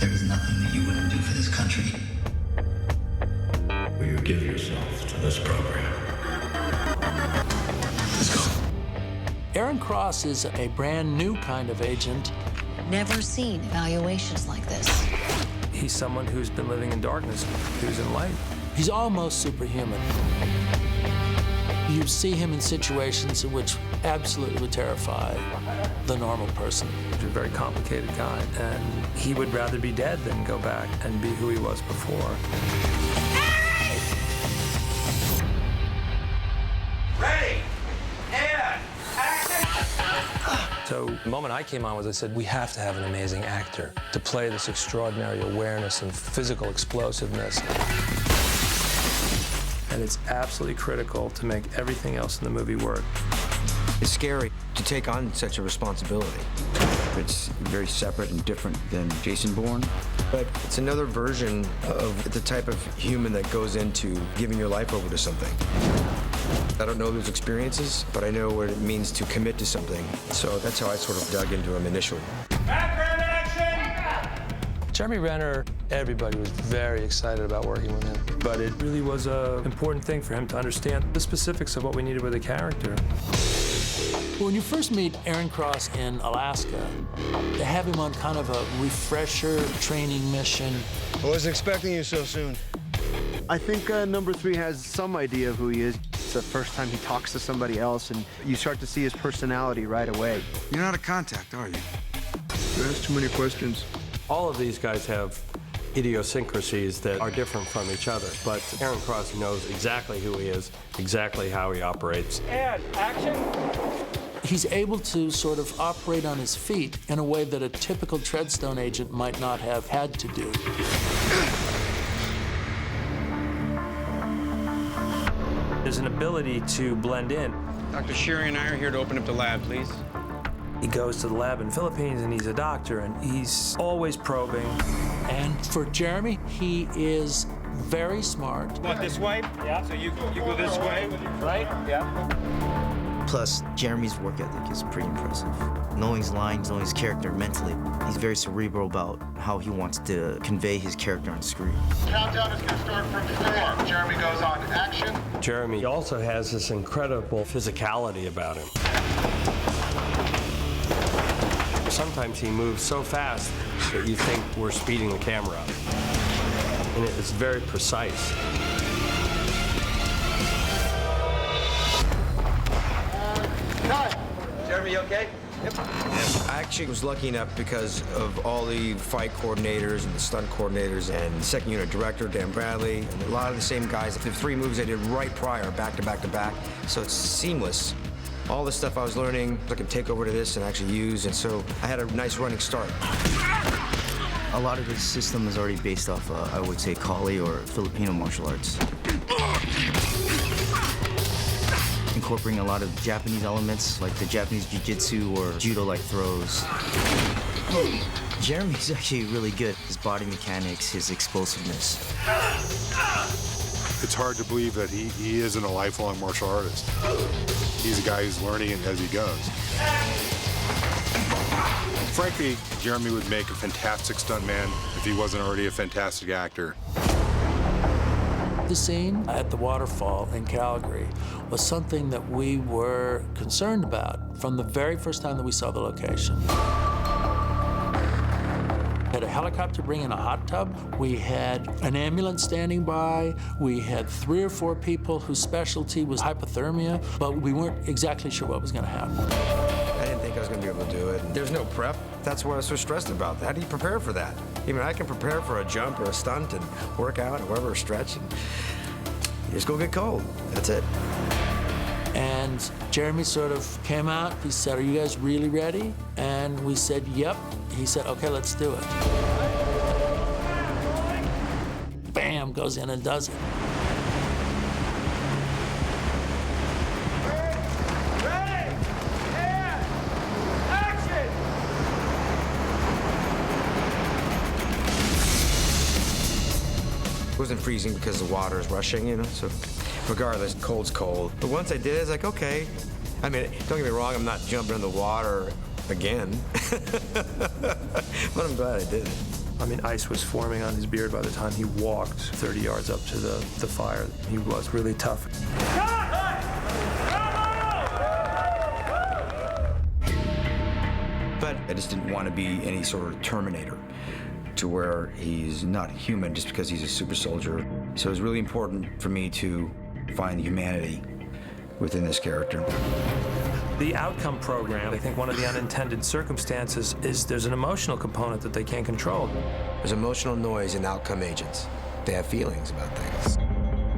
There is nothing that you wouldn't do for this country. Will you give yourself to this program? Let's go. Aaron Cross is a brand new kind of agent. Never seen evaluations like this. He's someone who's been living in darkness, who's in light. He's almost superhuman. You see him in situations in which absolutely would terrify the normal person. He's a very complicated guy, and he would rather be dead than go back and be who he was before. Ready, and action! So the moment I came on was I said, we have to have an amazing actor to play this extraordinary awareness and physical explosiveness. And it's absolutely critical to make everything else in the movie work. It's scary to take on such a responsibility. It's very separate and different than Jason Bourne, but it's another version of the type of human that goes into giving your life over to something. I don't know those experiences, but I know what it means to commit to something. So that's how I sort of dug into him initially. Background action! Jeremy Renner, everybody was very excited about working with him, but it really was an important thing for him to understand the specifics of what we needed with the character. When you first meet Aaron Cross in Alaska, to have him on kind of a refresher training mission. I wasn't expecting you so soon. I think number 3 has some idea of who he is. It's the first time he talks to somebody else, and you start to see his personality right away. You're not a contact, are you? You ask too many questions. All of these guys have idiosyncrasies that are different from each other, but Aaron Cross knows exactly who he is, exactly how he operates. And action! He's able to sort of operate on his feet in a way that a typical Treadstone agent might not have had to do. There's an ability to blend in. Dr. Sherry and I are here to open up the lab, please. He goes to the lab in the Philippines, and he's a doctor, and he's always probing. And for Jeremy, he is very smart. Want this way? Yeah. So you go this way, right? Yeah. Plus, Jeremy's work ethic is pretty impressive. Knowing his lines, knowing his character mentally, he's very cerebral about how he wants to convey his character on screen. Countdown is going to start from 4. Jeremy goes on action. Jeremy also has this incredible physicality about him. Sometimes he moves so fast that you think we're speeding the camera up. And it's very precise. Cut! Jeremy, you okay? Yep. I actually was lucky enough because of all the fight coordinators and the stunt coordinators and the second unit director, Dan Bradley, and a lot of the same guys. The 3 movies I did right prior, back to back to back, so it's seamless. All the stuff I was learning, I could take over to this and actually use, and so I had a nice running start. A lot of his system is already based off, I would say, Kali or Filipino martial arts. Incorporating a lot of Japanese elements, like the Japanese jiu-jitsu or judo-like throws. Jeremy's actually really good. His body mechanics, his explosiveness. It's hard to believe that he isn't a lifelong martial artist. He's a guy who's learning it as he goes. Frankly, Jeremy would make a fantastic stuntman if he wasn't already a fantastic actor. The scene at the waterfall in Calgary was something that we were concerned about from the very first time that we saw the location. We had a helicopter bring in a hot tub. We had an ambulance standing by. We had 3 or 4 people whose specialty was hypothermia, but we weren't exactly sure what was going to happen. I didn't think I was going to be able to do it. There's no prep. That's what I was so stressed about. How do you prepare for that? I mean, I can prepare for a jump or a stunt and work out or whatever, stretch, and you just go get cold. That's it. And Jeremy sort of came out. He said, "Are you guys really ready?" And we said, "Yep." He said, "Okay, let's do it." Bam, goes in and does it. Ready, and action! It wasn't freezing because the water is rushing, you know, so regardless, cold's cold. But once I did it, I was like, okay. I mean, don't get me wrong, I'm not jumping in the water again. But I'm glad I did it. I mean, ice was forming on his beard by the time he walked 30 yards up to the fire. He was really tough. But I just didn't want to be any sort of Terminator, to where he's not human just because he's a super soldier. So it was really important for me to find the humanity within this character. The outcome program, I think one of the unintended circumstances is there's an emotional component that they can't control. There's emotional noise in outcome agents. They have feelings about things.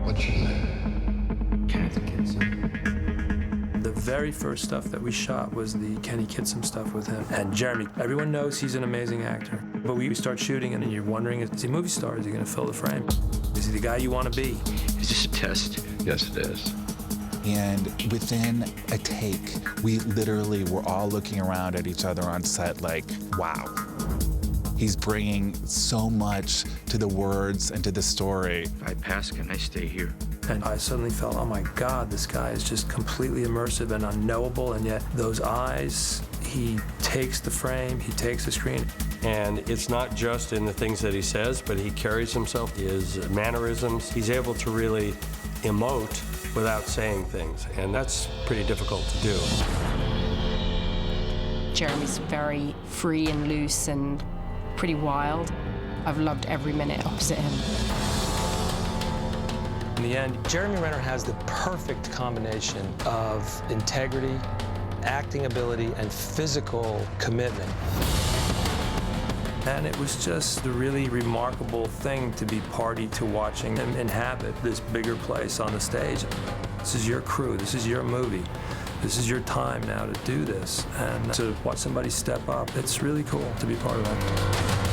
What's your name? Kenneth Kitson. The very first stuff that we shot was the Kenny Kitson stuff with him. And Jeremy, everyone knows he's an amazing actor. But we start shooting and you're wondering, is he a movie star? Is he gonna fill the frame? Is he the guy you wanna be? Is this a test? Yes, it is. And within a take, we literally were all looking around at each other on set like, wow. He's bringing so much to the words and to the story. If I pass, can I stay here? And I suddenly felt, oh my God, this guy is just completely immersive and unknowable, and yet those eyes, he takes the frame, he takes the screen. And it's not just in the things that he says, but he carries himself, his mannerisms. He's able to really emote without saying things, and that's pretty difficult to do. Jeremy's very free and loose and pretty wild. I've loved every minute opposite him. In the end, Jeremy Renner has the perfect combination of integrity, acting ability, and physical commitment. And it was just a really remarkable thing to be party to watching him inhabit this bigger place on the stage. This is your crew, this is your movie. This is your time now to do this. And to watch somebody step up, it's really cool to be part of that.